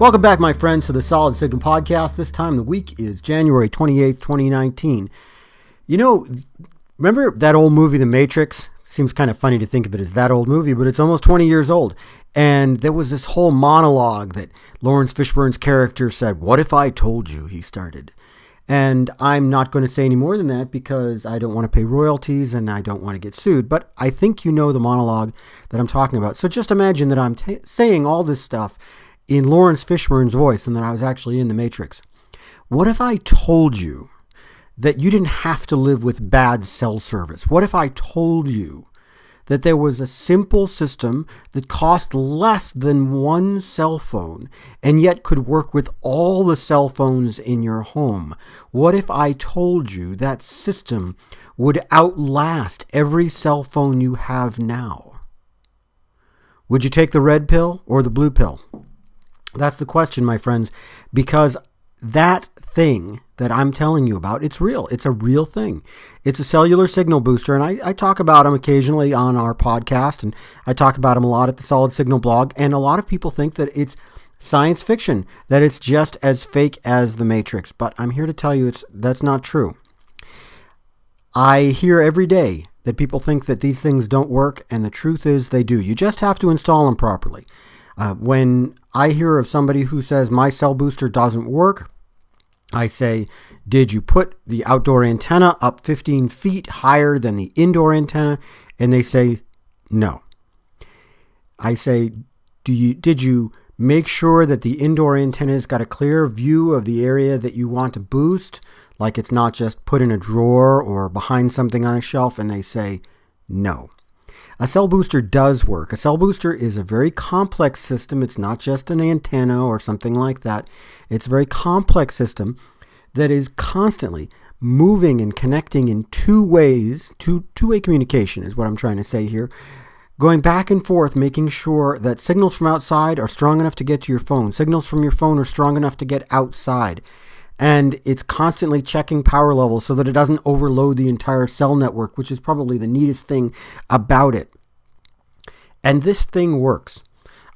Welcome back, my friends, to the Solid Signal Podcast. This time the week is January 28th, 2019. You know, remember that old movie, The Matrix? Seems kind of funny to think of it as that old movie, but it's almost 20 years old. And there was this whole monologue that Lawrence Fishburne's character said, "What if I told you?" he started. And I'm not going to say any more than that because I don't want to pay royalties and I don't want to get sued. But I think you know the monologue that I'm talking about. So just imagine that I'm saying all this stuff in Lawrence Fishburne's voice and that I was actually in The Matrix. What if I told you that you didn't have to live with bad cell service? What if I told you that there was a simple system that cost less than one cell phone and yet could work with all the cell phones in your home? What if I told you that system would outlast every cell phone you have now? Would you take the red pill or the blue pill? That's the question, my friends, because that thing that I'm telling you about, it's real. It's a real thing. It's a cellular signal booster, and I talk about them occasionally on our podcast, and I talk about them a lot at the Solid Signal blog, and a lot of people think that it's science fiction, that it's just as fake as The Matrix, but I'm here to tell you that's not true. I hear every day that people think that these things don't work, and the truth is they do. You just have to install them properly. When I hear of somebody who says my cell booster doesn't work, I say, did you put the outdoor antenna up 15 feet higher than the indoor antenna? And they say, no. I say, did you make sure that the indoor antenna's got a clear view of the area that you want to boost? Like it's not just put in a drawer or behind something on a shelf? And they say, no. A cell booster does work. A cell booster is a very complex system. It's not just an antenna or something like that. It's a very complex system that is constantly moving and connecting in two ways. Two-way communication is what I'm trying to say here. Going back and forth, making sure that signals from outside are strong enough to get to your phone. Signals from your phone are strong enough to get outside. And it's constantly checking power levels so that it doesn't overload the entire cell network, which is probably the neatest thing about it. And this thing works.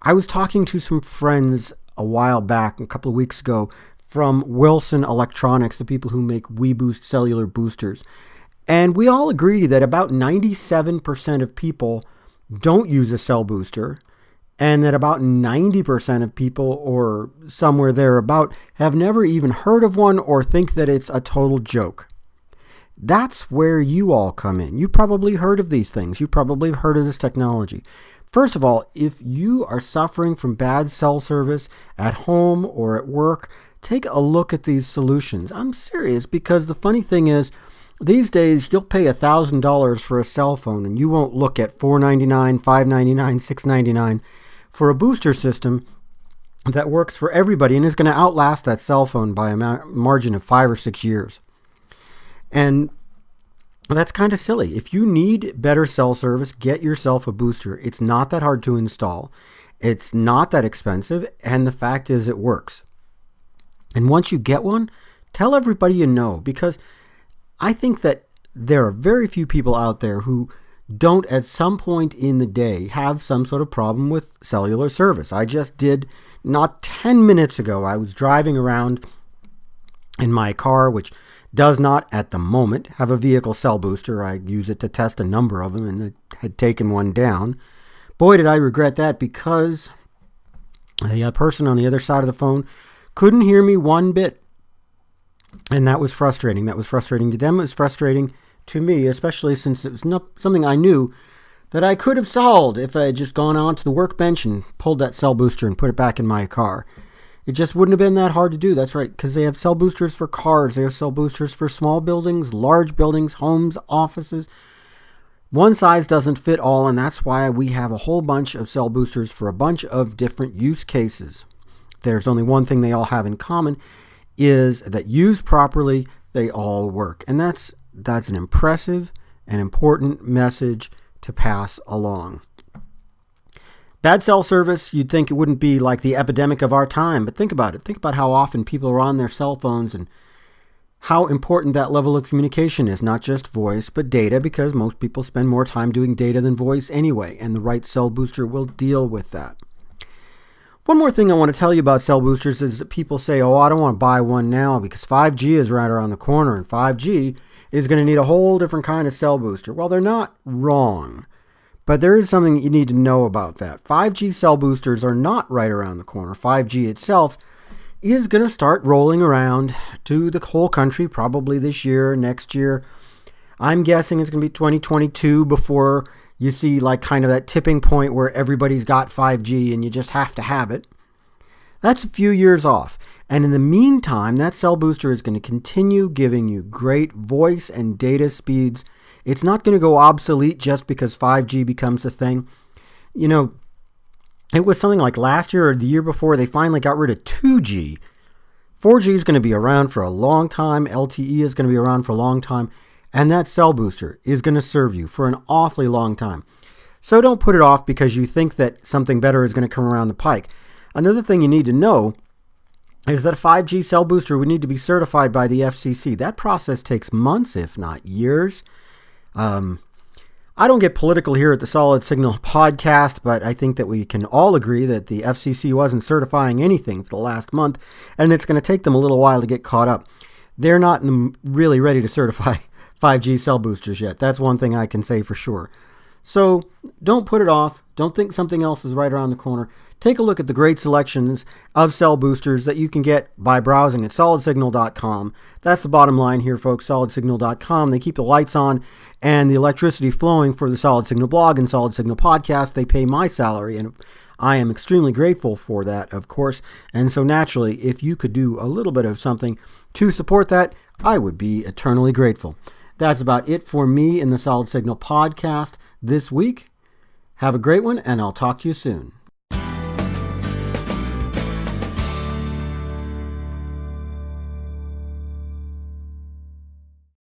I was talking to some friends a while back, a couple of weeks ago, from Wilson Electronics, the people who make WeBoost cellular boosters. And we all agree that about 97% of people don't use a cell booster, and that about 90% of people, or somewhere thereabout, have never even heard of one or think that it's a total joke. That's where you all come in. You probably heard of these things. You probably have heard of this technology. First of all, if you are suffering from bad cell service at home or at work, take a look at these solutions. I'm serious, because the funny thing is, these days you'll pay $1,000 for a cell phone and you won't look at $499, $599, $699 for a booster system that works for everybody and is going to outlast that cell phone by a margin of 5 or 6 years. And that's kind of silly. If you need better cell service, get yourself a booster. It's not that hard to install. It's not that expensive. And the fact is it works. And once you get one, tell everybody you know, because I think that there are very few people out there who don't at some point in the day have some sort of problem with cellular service. I just did not 10 minutes ago. I was driving around in my car, which does not at the moment have a vehicle cell booster. I use it to test a number of them and it had taken one down. Boy, did I regret that, because the person on the other side of the phone couldn't hear me one bit. And that was frustrating. That was frustrating to them. It was frustrating to me, especially since it was not something I knew that I could have solved if I had just gone on to the workbench and pulled that cell booster and put it back in my car. It just wouldn't have been that hard to do. That's right, because they have cell boosters for cars. They have cell boosters for small buildings, large buildings, homes, offices. One size doesn't fit all, and that's why we have a whole bunch of cell boosters for a bunch of different use cases. There's only one thing they all have in common, is that used properly, they all work. And that's an impressive and important message to pass along. Bad cell service, you'd think it wouldn't be like the epidemic of our time, but think about it. Think about how often people are on their cell phones and how important that level of communication is, not just voice, but data, because most people spend more time doing data than voice anyway, and the right cell booster will deal with that. One more thing I want to tell you about cell boosters is that people say, oh, I don't want to buy one now because 5G is right around the corner and 5G is going to need a whole different kind of cell booster. Well, they're not wrong, but there is something you need to know about that. 5G cell boosters are not right around the corner. 5G itself is going to start rolling around to the whole country probably this year, next year. I'm guessing it's going to be 2022 before you see like kind of that tipping point where everybody's got 5G and you just have to have it. That's a few years off. And in the meantime, that cell booster is going to continue giving you great voice and data speeds. It's not going to go obsolete just because 5G becomes a thing. You know, it was something like last year or the year before they finally got rid of 2G. 4G is going to be around for a long time. LTE is going to be around for a long time. And that cell booster is going to serve you for an awfully long time. So don't put it off because you think that something better is going to come around the pike. Another thing you need to know is that a 5G cell booster would need to be certified by the FCC. That process takes months, if not years. I don't get political here at the Solid Signal podcast, but I think that we can all agree that the FCC wasn't certifying anything for the last month, and it's going to take them a little while to get caught up. They're not really ready to certify 5G cell boosters yet. That's one thing I can say for sure. So don't put it off. Don't think something else is right around the corner. Take a look at the great selections of cell boosters that you can get by browsing at solidsignal.com. That's the bottom line here, folks, solidsignal.com. They keep the lights on and the electricity flowing for the Solid Signal blog and Solid Signal podcast. They pay my salary, and I am extremely grateful for that, of course. And so naturally, if you could do a little bit of something to support that, I would be eternally grateful. That's about it for me in the Solid Signal podcast this week. Have a great one, and I'll talk to you soon.